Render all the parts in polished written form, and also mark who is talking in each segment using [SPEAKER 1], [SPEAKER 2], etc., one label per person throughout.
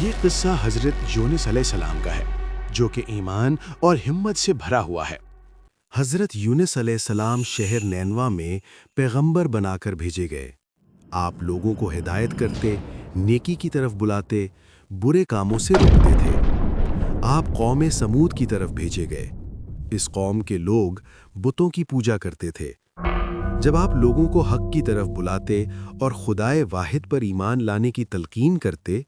[SPEAKER 1] یہ قصہ حضرت یونس علیہ السلام کا ہے جو کہ ایمان اور ہمت سے بھرا ہوا ہے۔ حضرت یونس علیہ السلام شہر نینوا میں پیغمبر بنا کر بھیجے گئے۔ آپ لوگوں کو ہدایت کرتے، نیکی کی طرف بلاتے، برے کاموں سے روکتے تھے۔ آپ قوم سمود کی طرف بھیجے گئے۔ اس قوم کے لوگ بتوں کی پوجا کرتے تھے۔ جب آپ لوگوں کو حق کی طرف بلاتے اور خدائے واحد پر ایمان لانے کی تلقین کرتے،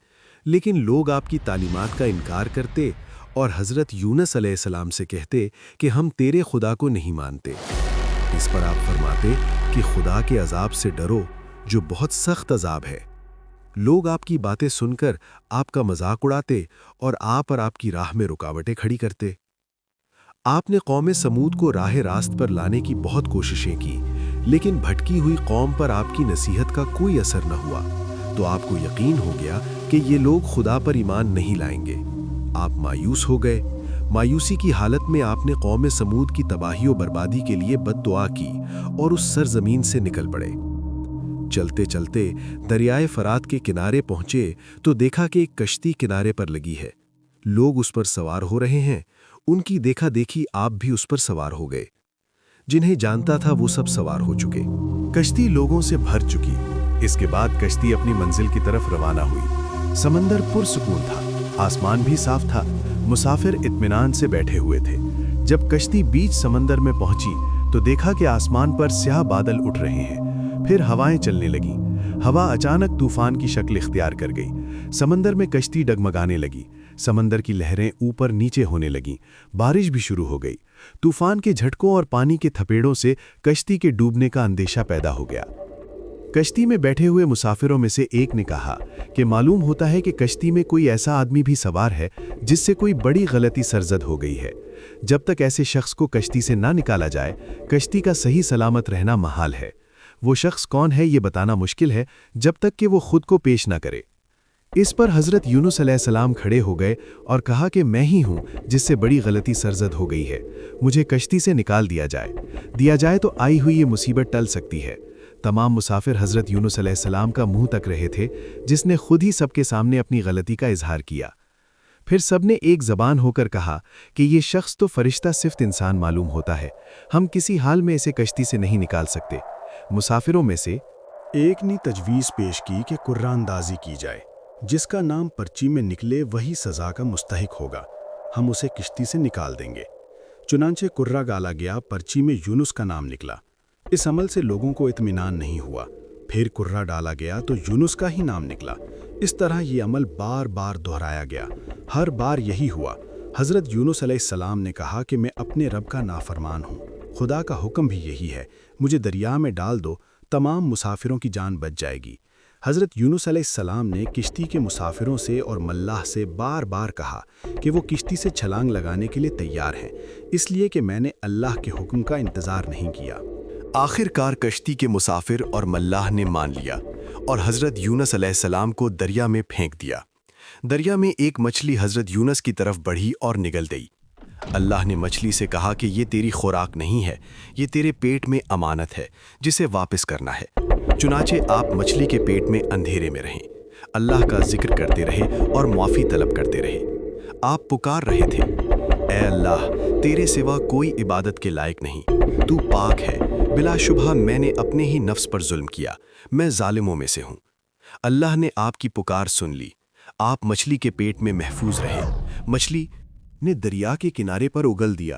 [SPEAKER 1] لیکن لوگ آپ کی تعلیمات کا انکار کرتے اور حضرت یونس علیہ السلام سے کہتے کہ ہم تیرے خدا کو نہیں مانتے۔ اس پر آپ فرماتے کہ خدا کے عذاب سے ڈرو جو بہت سخت عذاب ہے۔ لوگ آپ کی باتیں سن کر آپ کا مذاق اڑاتے اور آپ کی راہ میں رکاوٹیں کھڑی کرتے۔ آپ نے قوم سمود کو راہ راست پر لانے کی بہت کوششیں کی، لیکن بھٹکی ہوئی قوم پر آپ کی نصیحت کا کوئی اثر نہ ہوا، تو آپ کو یقین ہو گیا کہ یہ لوگ خدا پر ایمان نہیں لائیں گے۔ آپ مایوس ہو گئے۔ مایوسی کی حالت میں آپ نے قوم سمود کی تباہی و بربادی کے لیے بد دعا کی اور اس سرزمین سے نکل پڑے۔ چلتے چلتے دریائے فرات کے کنارے پہنچے تو دیکھا کہ ایک کشتی کنارے پر لگی ہے۔ لوگ اس پر سوار ہو رہے ہیں۔ ان کی دیکھا دیکھی آپ بھی اس پر سوار ہو گئے۔ جنہیں جانتا تھا وہ سب سوار ہو چکے۔ کشتی لوگوں سے بھر چکی۔ اس کے بعد کشتی اپنی منزل کی طرف روانہ ہوئی۔ سمندر پرسکون تھا، آسمان بھی صاف تھا، مسافر اطمینان سے بیٹھے ہوئے تھے۔ جب کشتی بیچ سمندر میں پہنچی تو دیکھا کہ آسمان پر سیاہ بادل اٹھ رہے ہیں، پھر ہوائیں چلنے لگیں۔ ہوا اچانک طوفان کی شکل اختیار کر گئی۔ سمندر میں کشتی ڈگمگانے لگی، سمندر کی لہریں اوپر نیچے ہونے لگیں، بارش بھی شروع ہو گئی۔ طوفان کے جھٹکوں اور پانی کے تھپیڑوں سے کشتی کے ڈوبنے کا اندیشہ پیدا ہو گیا۔ کشتی میں بیٹھے ہوئے مسافروں میں سے ایک نے کہا کہ معلوم ہوتا ہے کہ کشتی میں کوئی ایسا آدمی بھی سوار ہے جس سے کوئی بڑی غلطی سرزد ہو گئی ہے۔ جب تک ایسے شخص کو کشتی سے نہ نکالا جائے، کشتی کا صحیح سلامت رہنا محال ہے۔ وہ شخص کون ہے یہ بتانا مشکل ہے جب تک کہ وہ خود کو پیش نہ کرے۔ اس پر حضرت یونس علیہ السلام کھڑے ہو گئے اور کہا کہ میں ہی ہوں جس سے بڑی غلطی سرزد ہو گئی ہے۔ مجھے کشتی سے نکال دیا جائے تو آئی ہوئی یہ مصیبت ٹل سکتی ہے۔ تمام مسافر حضرت یونس علیہ السلام کا منہ تک رہے تھے، جس نے خود ہی سب کے سامنے اپنی غلطی کا اظہار کیا۔ پھر سب نے ایک زبان ہو کر کہا کہ یہ شخص تو فرشتہ صفت انسان معلوم ہوتا ہے، ہم کسی حال میں اسے کشتی سے نہیں نکال سکتے۔ مسافروں میں سے ایک نے تجویز پیش کی کہ قرہ اندازی کی جائے، جس کا نام پرچی میں نکلے وہی سزا کا مستحق ہوگا، ہم اسے کشتی سے نکال دیں گے۔ چنانچہ قرہ گالا گیا، پرچی میں یونس کا نام نکلا۔ اس عمل سے لوگوں کو اطمینان نہیں ہوا۔ پھر قرہ ڈالا گیا تو یونس کا ہی نام نکلا۔ اس طرح یہ عمل بار بار دہرایا گیا۔ ہر بار یہی ہوا۔ حضرت یونس علیہ السلام نے کہا کہ میں اپنے رب کا نافرمان ہوں، خدا کا حکم بھی یہی ہے، مجھے دریا میں ڈال دو، تمام مسافروں کی جان بچ جائے گی۔ حضرت یونس علیہ السلام نے کشتی کے مسافروں سے اور ملاح سے بار بار کہا کہ وہ کشتی سے چھلانگ لگانے کے لیے تیار ہیں، اس لیے کہ میں نے اللہ کے حکم کا انتظار نہیں کیا۔ آخر کار کشتی کے مسافر اور ملاح نے مان لیا اور حضرت یونس علیہ السلام کو دریا میں پھینک دیا۔ دریا میں ایک مچھلی حضرت یونس کی طرف بڑھی اور نگل گئی۔ اللہ نے مچھلی سے کہا کہ یہ تیری خوراک نہیں ہے، یہ تیرے پیٹ میں امانت ہے جسے واپس کرنا ہے۔ چنانچہ آپ مچھلی کے پیٹ میں اندھیرے میں رہیں، اللہ کا ذکر کرتے رہے اور معافی طلب کرتے رہے۔ آپ پکار رہے تھے، اے اللہ، تیرے سوا کوئی عبادت کے لائق نہیں، تو پاک ہے، بلا شبہ میں نے اپنے ہی نفس پر ظلم کیا، میں ظالموں میں سے ہوں۔ اللہ نے آپ کی پکار سن لی، آپ مچھلی کے پیٹ میں محفوظ رہے۔ مچھلی نے دریا کے کنارے پر اگل دیا۔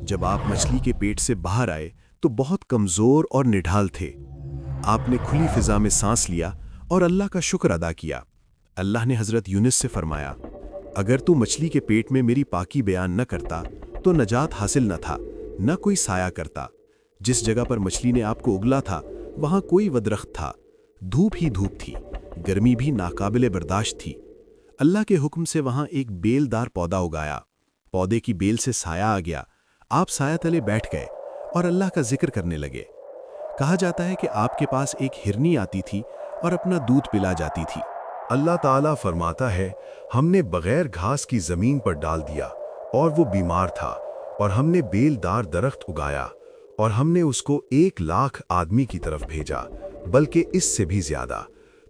[SPEAKER 1] جب آپ مچھلی کے پیٹ سے باہر آئے تو بہت کمزور اور نڈھال تھے۔ آپ نے کھلی فضا میں سانس لیا اور اللہ کا شکر ادا کیا۔ اللہ نے حضرت یونس سے فرمایا، اگر تو مچھلی کے پیٹ میں میری پاکی بیان نہ کرتا تو نجات حاصل نہ تھا، نہ کوئی سایہ کرتا۔ جس جگہ پر مچھلی نے آپ کو اگلا تھا وہاں کوئی ودرخت تھا، دھوپ ہی دھوپ تھی، گرمی بھی ناقابل برداشت تھی۔ اللہ کے حکم سے وہاں ایک بیل دار پودا اگایا، پودے کی بیل سے سایہ آ گیا، آپ سایہ تلے بیٹھ گئے اور اللہ کا ذکر کرنے لگے۔ کہا جاتا ہے کہ آپ کے پاس ایک ہرنی آتی تھی اور اپنا دودھ پلا جاتی تھی۔ اللہ تعالیٰ فرماتا ہے، ہم نے بغیر گھاس کی زمین پر ڈال دیا اور وہ بیمار تھا، اور ہم نے بیل دار درخت اگایا اور ہم نے اس کو 1,00,000 آدمی کی طرف بھیجا، بلکہ اس سے بھی زیادہ۔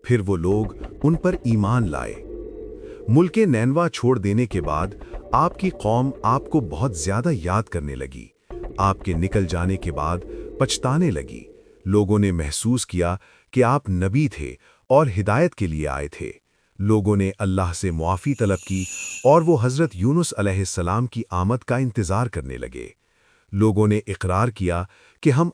[SPEAKER 1] پھر وہ لوگ ان پر ایمان لائے۔
[SPEAKER 2] ملک نینوا چھوڑ دینے کے بعد آپ کی قوم آپ کو بہت زیادہ یاد کرنے لگی۔ آپ کے نکل جانے کے بعد پچھتانے لگی۔ لوگوں نے محسوس کیا کہ آپ نبی تھے اور ہدایت کے لیے آئے تھے۔ لوگوں نے اللہ سے معافی طلب کی اور وہ حضرت یونس علیہ السلام کی آمد کا انتظار کرنے لگے۔ لوگوں نے اقرار کیا کہ ہم